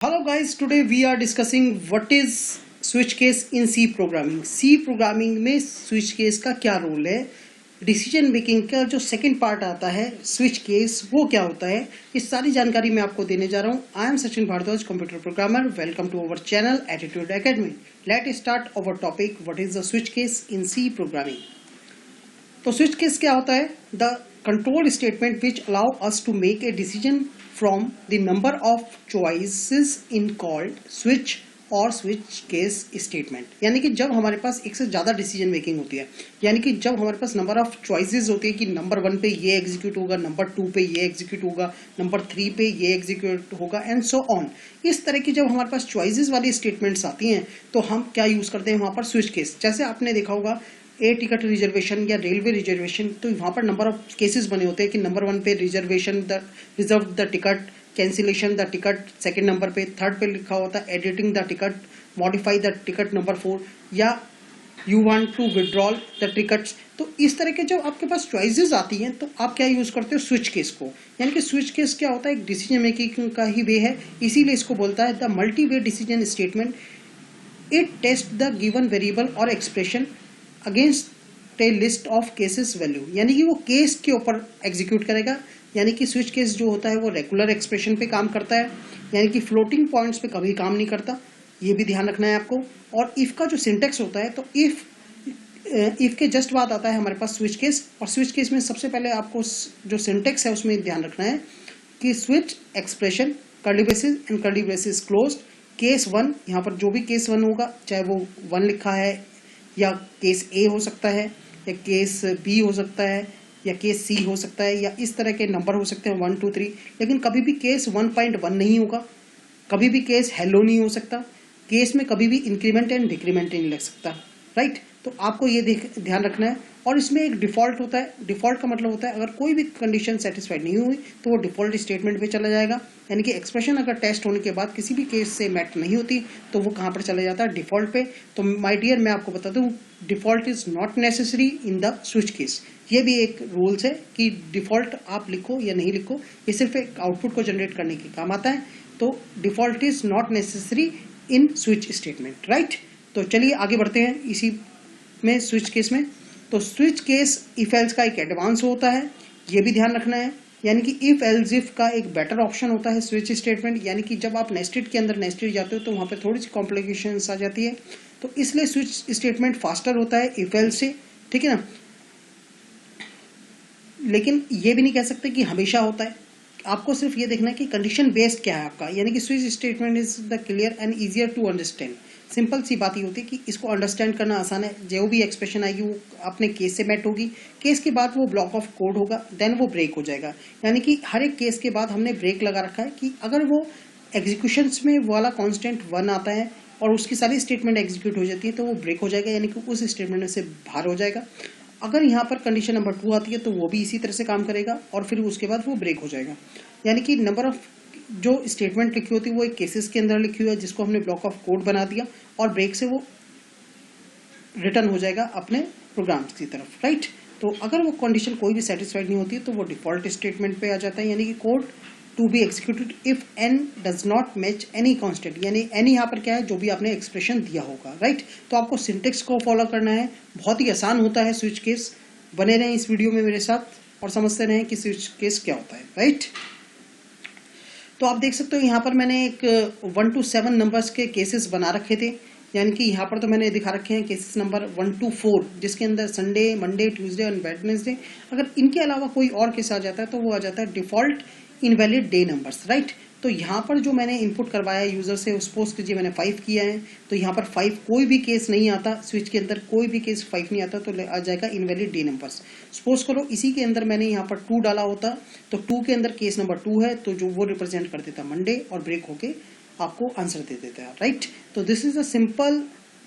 Hello guys, today we are discussing what is switch case in C programming. C programming में switch case का क्या role है, decision making का जो second part आता है स्विच केस वो क्या होता है, इस सारी जानकारी मैं आपको देने जा रहा हूँ. I am Sachin Bhardwaj, computer programmer. Welcome to our channel attitude academy. Let start our topic. What is the switch case in C programming. तो स्विच केस क्या होता है? The control statement which allow us to make a decision from the number of choices in called switch और switch case statement. यानी कि जब हमारे पास एक से ज़्यादा डिसीजन मेकिंग होती है, यानी कि जब हमारे पास नंबर ऑफ चॉइसेस होती है कि नंबर 1 पे ये एग्जीक्यूट होगा, नंबर 2 पे ये एग्जीक्यूट होगा, नंबर 3 पे ये एग्जीक्यूट होगा एंड सो ऑन. इस तरह की जब हमारे पास चॉइसेस वाली स्टेटमेंट्स आती हैं तो हम क्या यूज़ करते हैं वहाँ पर? Switch case. जैसे आपने देखा होगा ए टिकट रिजर्वेशन या रेलवे रिजर्वेशन, तो वहाँ पर नंबर ऑफ केसेस बने होते हैं कि नंबर 1 पे reservation the reserve the ticket, cancellation the ticket second number पे, थर्ड पे लिखा होता है editing the ticket, modify the ticket number 4, या you want to withdrawal the tickets. तो इस तरह के जब आपके पास चॉइसेस आती हैं तो आप क्या यूज़ करते हो? स्विच केस को. यानी कि स्विच केस क्या होता है? एक डिसीजन मेकिंग का ही वे है, इसीलिए इसको बोलता है the multi way decision statement. It test the given variable or expression against a list of cases value. यानी कि वो केस के ऊपर एग्जीक्यूट करेगा. यानी कि स्विच केस जो होता है वो रेगुलर एक्सप्रेशन पे काम करता है, यानी कि फ्लोटिंग पॉइंट्स पे कभी काम नहीं करता. ये भी ध्यान रखना है आपको. और इफ का जो सिंटेक्स होता है, तो इफ के जस्ट बाद आता है हमारे पास स्विच केस. और स्विच केस में सबसे पहले आपको जो सिंटेक्स है उसमें ध्यान रखना है कि switch expression curly braces and curly braces closed case 1. यहाँ पर जो भी केस 1 होगा, चाहे वो 1 लिखा है या केस ए हो सकता है या केस बी हो सकता है या केस सी हो सकता है, या इस तरह के नंबर हो सकते हैं 1 2 3. लेकिन कभी भी केस 1.1 नहीं होगा, कभी भी केस हेलो नहीं हो सकता, केस में कभी भी इंक्रीमेंट एंड डिक्रीमेंट नहीं लग सकता. राइट. तो आपको ये ध्यान रखना है. और इसमें एक डिफ़ॉल्ट होता है. डिफ़ॉल्ट का मतलब होता है अगर कोई भी कंडीशन सेटिस्फाइड नहीं हुई तो वो डिफ़ॉल्ट स्टेटमेंट पे चला जाएगा. यानी कि एक्सप्रेशन अगर टेस्ट होने के बाद किसी भी केस से मैच नहीं होती तो वो कहाँ पर चला जाता है? डिफ़ॉल्ट पे. तो माय डियर, मैं आपको बता दूँ, default is not necessary in the switch case. ये भी एक रूल्स है कि डिफ़ॉल्ट आप लिखो या नहीं लिखो, ये सिर्फ एक आउटपुट को जनरेट करने के काम आता है. तो default is not necessary in switch statement. Right. तो चलिए आगे बढ़ते हैं इसी में स्विच केस में. तो स्विच केस इफ एल्स का एक एडवांस होता है, ये भी ध्यान रखना है. यानी कि इफ एल्स इफ का एक बेटर ऑप्शन होता है स्विच स्टेटमेंट. यानी कि जब आप नेस्टेड के अंदर नेस्टेड जाते हो तो वहाँ पर थोड़ी सी कॉम्प्लिकेशंस आ जाती है, तो इसलिए स्विच स्टेटमेंट फास्टर होता है इफ एल्स से. ठीक है ना. लेकिन ये भी नहीं कह सकते कि हमेशा होता है. आपको सिर्फ ये देखना है कि कंडीशन बेस्ड क्या है आपका. यानी कि switch statement is the clear and easier to understand. Simple सी बात ही होती है कि इसको अंडरस्टैंड करना आसान है. जो भी एक्सप्रेशन आएगी वो अपने केस से मैट होगी. केस के बाद वो ब्लॉक ऑफ कोड होगा, देन वो ब्रेक हो जाएगा. यानी कि हर एक केस के बाद हमने ब्रेक लगा रखा है कि अगर वो एग्जीक्यूशंस में वाला कॉन्स्टेंट 1 आता है और उसकी सारी स्टेटमेंट एग्जीक्यूट हो जाती है तो वो ब्रेक हो जाएगा. यानी कि उस स्टेटमेंट में से बाहर हो जाएगा. अगर यहाँ पर कंडीशन नंबर 2 आती है तो वो भी इसी तरह से काम करेगा और फिर उसके बाद वो ब्रेक हो जाएगा. यानी कि नंबर ऑफ जो स्टेटमेंट लिखी होती है वो एक केसेस के अंदर लिखी हुई है जिसको हमने ब्लॉक ऑफ कोड बना दिया और ब्रेक से वो रिटर्न हो जाएगा अपने प्रोग्राम्स की तरफ. राइट. तो अगर वो कंडीशन कोई भी सेटिस्फाइड नहीं होती है तो वो डिफॉल्ट स्टेटमेंट पे आ जाता है. यानी कि code to be executed if n does not match any constant. यानी एन यहाँ पर क्या है? जो भी आपने एक्सप्रेशन दिया होगा. राइट. तो आपको सिंटेक्स को फॉलो करना है. बहुत ही आसान होता है स्विच केस. बने रहें इस वीडियो में मेरे साथ और समझते रहें कि स्विच केस क्या होता है. राइट. तो आप देख सकते हो यहाँ पर मैंने एक 1 to 7 नंबर्स के केसेस बना रखे थे. यानी कि यहाँ पर तो मैंने दिखा रखे हैं केसेस नंबर 1 to 4, जिसके अंदर संडे, मंडे, ट्यूसडे और वेडनेसडे. अगर इनके अलावा कोई और केस आ जाता है तो वो आ जाता है default invalid day numbers. Right. तो यहाँ पर जो मैंने इनपुट करवाया यूजर से, सपोज कीजिए मैंने 5 किया है, तो यहाँ पर 5 कोई भी केस नहीं आता. स्विच के अंदर कोई भी केस 5 नहीं आता तो आ जाएगा इनवैलिड डे नंबर्स. सपोज करो इसी के अंदर मैंने यहाँ पर 2 डाला होता तो 2 के अंदर केस नंबर 2 है तो जो वो रिप्रेजेंट कर देता मंडे और ब्रेक होके आपको आंसर दे देता है. राइट. तो this is a simple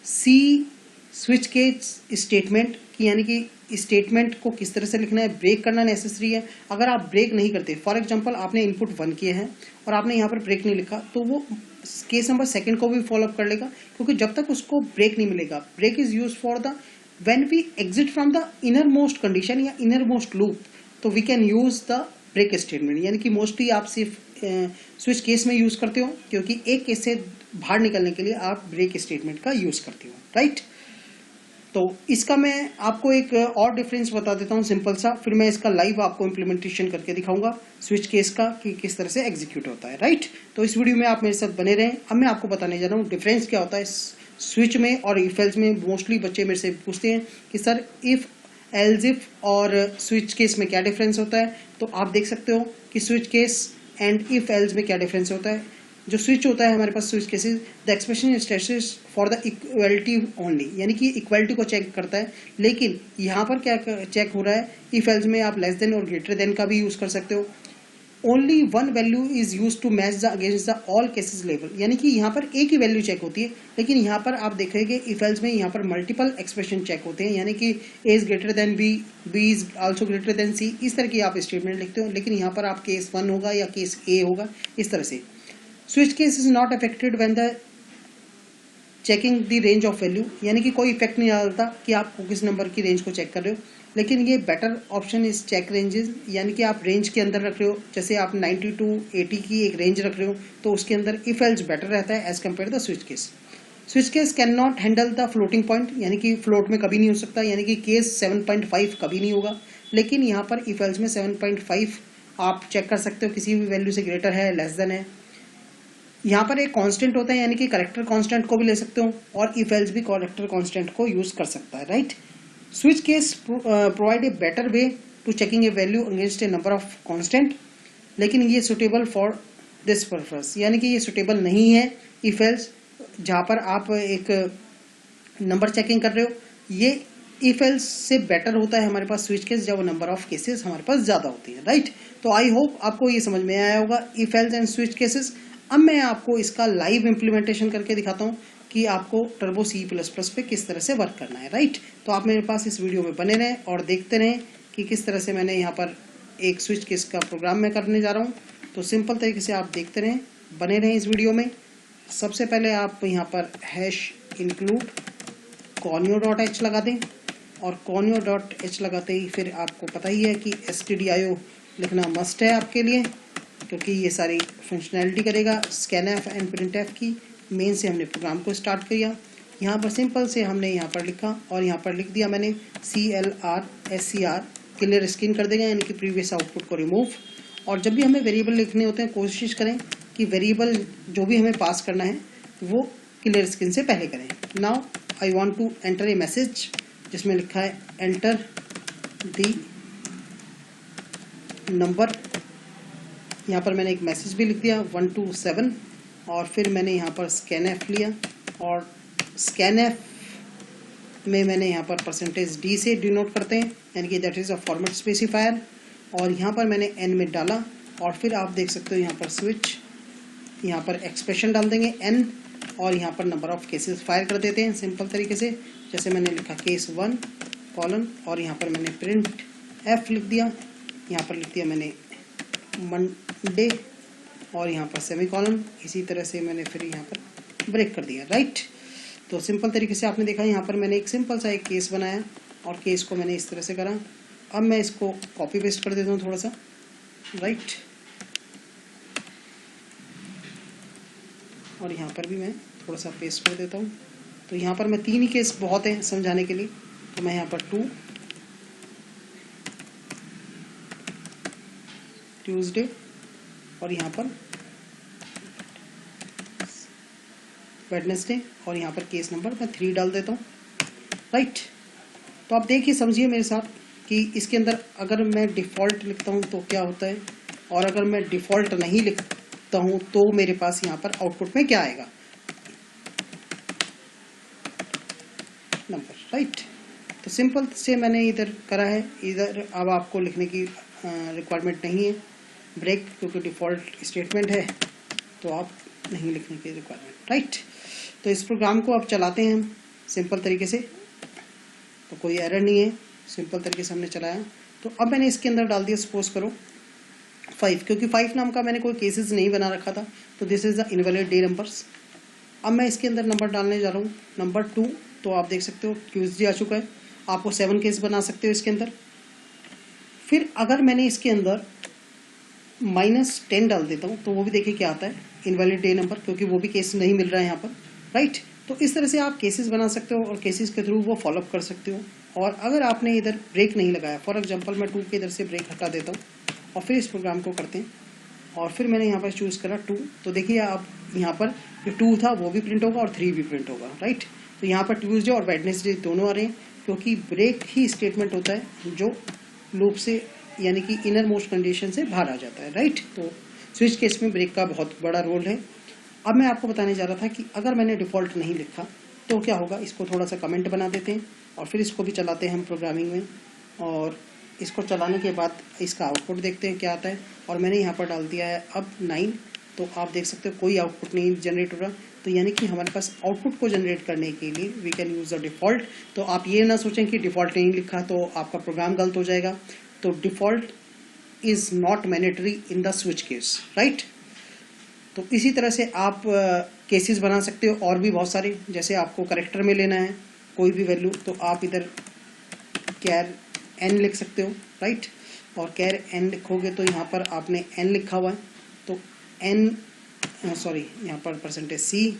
C switch case statement की. यानी कि स्टेटमेंट को किस तरह से लिखना है. ब्रेक करना नेसेसरी है. अगर आप ब्रेक नहीं करते, फॉर एग्जांपल आपने इनपुट 1 किए हैं और आपने यहाँ पर ब्रेक नहीं लिखा, तो वो केस नंबर 2 को भी फॉलो अप कर लेगा, क्योंकि जब तक उसको ब्रेक नहीं मिलेगा. Break is use for the when we exit from the inner most condition या इनर मोस्ट लूप, तो we can use the break statement. यानी कि मोस्टली आप सिर्फ स्विच केस में यूज़ करते हो, क्योंकि एक केस से बाहर निकलने के लिए आप ब्रेक स्टेटमेंट का यूज़ करते हो, राइट। तो इसका मैं आपको एक और डिफरेंस बता देता हूँ सिंपल सा, फिर मैं इसका लाइव आपको इम्प्लीमेंटेशन करके दिखाऊंगा स्विच केस का कि किस तरह से एग्जीक्यूट होता है, राइट। तो इस वीडियो में आप मेरे साथ बने रहें। अब मैं आपको बताने जा रहा हूँ डिफरेंस क्या होता है स्विच में और इफ एल्स में। मोस्टली बच्चे मेरे से पूछते हैं कि सर इफ एल्स इफ और स्विच केस में क्या डिफरेंस होता है। तो आप देख सकते हो कि switch case and if else में क्या डिफरेंस होता है। जो स्विच होता है हमारे पास switch cases, the expression status for the equality only, यानी कि इक्वलिटी को चेक करता है। लेकिन यहाँ पर क्या चेक हो रहा है, इफ एल्स में आप लेस देन और ग्रेटर देन का भी यूज कर सकते हो। Only one value is use to match the against the all cases level, यानी कि यहाँ पर एक ही वैल्यू चेक होती है। लेकिन यहाँ पर आप देखेंगे इफ एल्स में यहाँ पर मल्टीपल एक्सप्रेशन चेक होते हैं, यानी कि A is greater than B, B is also greater than C, इस तरह की आप स्टेटमेंट लिखते हो। लेकिन यहाँ पर आप केस 1 होगा या केस ए होगा, इस तरह से। Switch case is not affected when the checking the range of value, यानी कि कोई इफेक्ट नहीं डालता कि आप किस नंबर की रेंज को चेक कर रहे हो। लेकिन ये better option is check ranges, यानी कि आप रेंज के अंदर रख रहे हो। जैसे आप 90 to 80 की एक रेंज रख रहे हो, तो उसके अंदर इफ एल्स बेटर रहता है as compare the switch case. Switch case can not handle the floating point, यानी कि फ्लोट में कभी नहीं हो सकता, यानी कि केस 7.5 कभी नहीं होगा। लेकिन यहाँ पर इफ एल्स में 7.5 आप चेक कर सकते हो, किसी भी वैल्यू से ग्रेटर है, लेस देन है। यहाँ पर एक कांस्टेंट होता है, यानी कि करेक्टर कांस्टेंट को भी ले सकते हो, और इफ एल्स भी करेक्टर कांस्टेंट को यूज कर सकता है, right. Switch case provide a better way to checking a value against a number of constant, लेकिन ये सुटेबल फॉर दिस पर्पस, यानी कि ये सुटेबल नहीं है इफ एल्स जहाँ पर आप एक नंबर चेकिंग कर रहे हो। ये इफ एल्स से बेटर होता है हमारे पास स्विच केस जब नंबर ऑफ केसेस हमारे पास ज्यादा होती है, राइट। तो आई होप आपको ये समझ में आया होगा if else and switch cases. अब मैं आपको इसका लाइव इम्प्लीमेंटेशन करके दिखाता हूँ कि आपको टर्बो C++ पे किस तरह से वर्क करना है, राइट। तो आप मेरे पास इस वीडियो में बने रहें और देखते रहें कि किस तरह से मैंने यहाँ पर एक स्विच केस का प्रोग्राम मैं करने जा रहा हूँ। तो सिंपल तरीके से आप देखते रहें, बने रहें इस वीडियो में। सबसे पहले आप यहाँ पर #include conio.h लगा दें, और conio.h लगाते ही फिर आपको पता ही है कि stdio लिखना मस्ट है आपके लिए, क्योंकि ये सारी फंक्शनैलिटी करेगा scanf एंड printf की। मेन से हमने प्रोग्राम को स्टार्ट किया, यहाँ पर सिंपल से हमने यहाँ पर लिखा और यहाँ पर लिख दिया मैंने CLR क्लियर स्क्रीन कर देगा, यानी कि प्रीवियस आउटपुट को रिमूव। और जब भी हमें वेरिएबल लिखने होते हैं, कोशिश करें कि वेरिएबल जो भी हमें पास करना है वो क्लियर स्क्रीन से पहले करें। Now I want to enter a message जिसमें लिखा है एंटर द नंबर। यहाँ पर मैंने एक मैसेज भी लिख दिया 1 to 7, और फिर मैंने यहाँ पर scanf लिया, और scanf में मैंने यहाँ पर %d से डिनोट करते हैं, यानी कि that is a format specifier. और यहाँ पर मैंने n में डाला, और फिर आप देख सकते हो यहाँ पर स्विच, यहाँ पर एक्सप्रेशन डाल देंगे n, और यहाँ पर नंबर ऑफ केसेस फायर कर देते हैं सिंपल तरीके से। जैसे मैंने लिखा केस 1 कॉलन, और यहाँ पर मैंने प्रिंट f लिख दिया, यहाँ पर लिख दिया मैंने मंडे, और यहाँ पर सेमी कॉलन। इसी तरह से मैंने फिर यहाँ पर ब्रेक कर दिया, राइट। तो सिंपल तरीके से आपने देखा यहाँ पर मैंने एक सिंपल सा एक केस बनाया, और केस को मैंने इस तरह से करा। अब मैं इसको कॉपी पेस्ट कर देता हूँ थोड़ा सा, राइट। और यहाँ पर भी मैं थोड़ा सा पेस्ट कर देता हूँ। तो यहाँ पर मैं 3 ही केस बहुत हैं समझाने के लिए, तो मैं यहाँ पर 2 ट्यूसडे, और यहाँ पर वेडनेसडे, और यहाँ पर केस नंबर मैं 3 डाल देता हूँ, राइट। तो आप देखिए समझिए मेरे साथ कि इसके अंदर अगर मैं डिफ़ॉल्ट लिखता हूँ तो क्या होता है, और अगर मैं डिफ़ॉल्ट नहीं लिखता हूँ तो मेरे पास यहाँ पर आउटपुट में क्या आएगा, नंबर, राइट। तो सिंपल से मैंने इधर करा है, इधर अब आपको लिखने की रिक्वायरमेंट नहीं है ब्रेक, क्योंकि डिफ़ॉल्ट स्टेटमेंट है, तो आप नहीं लिखने की रिक्वायरमेंट, राइट। तो इस प्रोग्राम को अब चलाते हैं हम सिंपल तरीके से, तो कोई एरर नहीं है, सिंपल तरीके से हमने चलाया। तो अब मैंने इसके अंदर डाल दिया, सपोज करो 5, क्योंकि 5 नाम का मैंने कोई केसेस नहीं बना रखा था, तो this is the invalid day numbers. अब मैं इसके अंदर नंबर डालने जा रहा हूँ नंबर 2, तो आप देख सकते हो ट्यूसडे आ चुका है। आपको 7 केस बना सकते हो इसके अंदर। फिर अगर मैंने इसके अंदर -10 डाल देता हूँ तो वो भी देखिए क्या आता है, इनवैलिड डे नंबर, क्योंकि वो भी केस नहीं मिल रहा है यहाँ पर, राइट। तो इस तरह से आप केसेस बना सकते हो और केसेस के थ्रू वो फॉलोअप कर सकते हो। और अगर आपने इधर ब्रेक नहीं लगाया, फॉर एग्जांपल मैं 2 के इधर से ब्रेक हटा देता हूँ और फिर इस प्रोग्राम को करते हैं, और फिर मैंने यहाँ पर चूज़ करा 2, तो देखिए आप यहाँ पर जो 2 था वो भी प्रिंट होगा और 3 भी प्रिंट होगा, राइट। तो यहाँ पर ट्यूसडे और वेडनेसडे दोनों आ रहे हैं, क्योंकि ब्रेक ही स्टेटमेंट होता है जो लूप से यानी कि इनर मोस्ट कंडीशन से बाहर आ जाता है, राइट। तो स्विच केस में ब्रेक का बहुत बड़ा रोल है। अब मैं आपको बताने जा रहा था कि अगर मैंने डिफ़ॉल्ट नहीं लिखा तो क्या होगा। इसको थोड़ा सा कमेंट बना देते हैं और फिर इसको भी चलाते हैं हम प्रोग्रामिंग में, और इसको चलाने के बाद इसका आउटपुट देखते हैं क्या आता है। और मैंने यहाँ पर डाल दिया है अब 9, तो आप देख सकते हो कोई आउटपुट नहीं जनरेट हो रहा। तो यानी कि हमारे पास आउटपुट को जनरेट करने के लिए we can use the default. तो आप ये ना सोचें कि डिफ़ॉल्ट नहीं लिखा तो आपका प्रोग्राम गलत हो जाएगा। तो default is not mandatory in the switch case, right. तो इसी तरह से आप केसेस बना सकते हो और भी बहुत सारे। जैसे आपको करेक्टर में लेना है कोई भी वैल्यू, तो आप इधर कैर n लिख सकते हो, राइट। और कैर n लिखोगे तो यहाँ पर आपने n लिखा हुआ है, तो n सॉरी यहाँ पर %c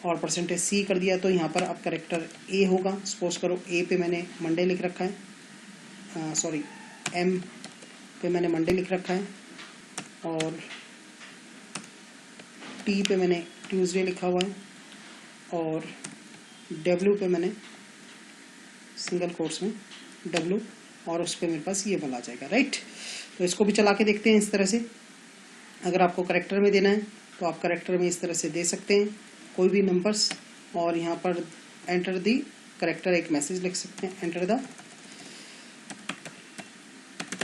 और %c कर दिया, तो यहाँ पर अब करेक्टर a होगा। सपोज करो a पे मैंने मंडे लिख रखा है, सॉरी m पे मैंने मंडे लिख रखा है, और टी पे मैंने ट्यूसडे लिखा हुआ है, और डब्ल्यू पे मैंने सिंगल कोट्स में डब्ल्यू, और उस पर मेरे पास ये बना जाएगा, राइट। तो इसको भी चला के देखते हैं इस तरह से। अगर आपको करेक्टर में देना है तो आप करेक्टर में इस तरह से दे सकते हैं कोई भी नंबर्स, और यहाँ पर एंटर दी करेक्टर एक मैसेज लिख सकते हैं, एंटर द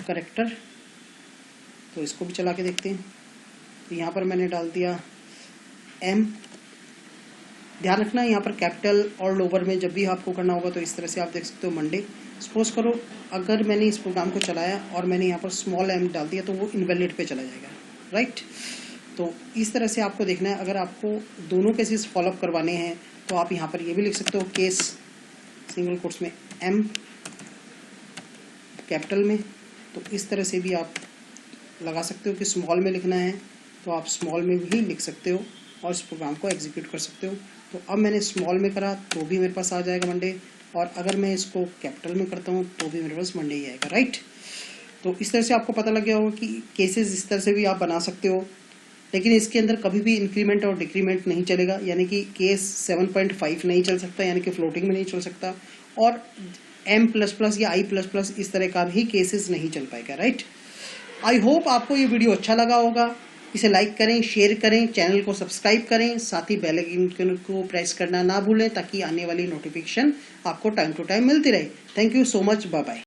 करेक्टर। तो इसको भी चला के देखते हैं। तो यहाँ पर मैंने डाल दिया m। ध्यान रखना यहाँ पर कैपिटल और लोअर में जब भी आपको करना होगा तो इस तरह से आप देख सकते हो मंडे। सपोज करो अगर मैंने इस प्रोग्राम को चलाया और मैंने यहाँ पर स्मॉल m डाल दिया तो वो इनवैलिड पे चला जाएगा, राइट। तो इस तरह से आपको देखना है। अगर आपको दोनों केसेस फॉलोअप करवाने हैं तो आप यहाँ पर ये भी लिख सकते हो केस सिंगल कोट्स में m कैपिटल में। तो इस तरह से भी आप लगा सकते हो कि स्मॉल में लिखना है तो आप स्मॉल में भी लिख सकते हो और इस प्रोग्राम को एग्जीक्यूट कर सकते हो। तो अब मैंने स्मॉल में करा तो भी मेरे पास आ जाएगा मंडे, और अगर मैं इसको कैपिटल में करता हूँ तो भी मेरे पास मंडे ही आएगा, राइट। तो इस तरह से आपको पता लग गया होगा कि केसेस इस तरह से भी आप बना सकते हो, लेकिन इसके अंदर कभी भी इंक्रीमेंट और डिक्रीमेंट नहीं चलेगा। यानी कि केस 7.5 नहीं चल सकता, यानी कि फ्लोटिंग में नहीं चल सकता, और m++ या i++ इस तरह का भी केसेस नहीं चल पाएगा, राइट। आई होप आपको ये वीडियो अच्छा लगा होगा। इसे लाइक करें, शेयर करें, चैनल को सब्सक्राइब करें, साथ ही बेल आइकन को प्रेस करना ना भूलें ताकि आने वाली नोटिफिकेशन आपको टाइम टू टाइम मिलती रहे। Thank you so much, bye bye.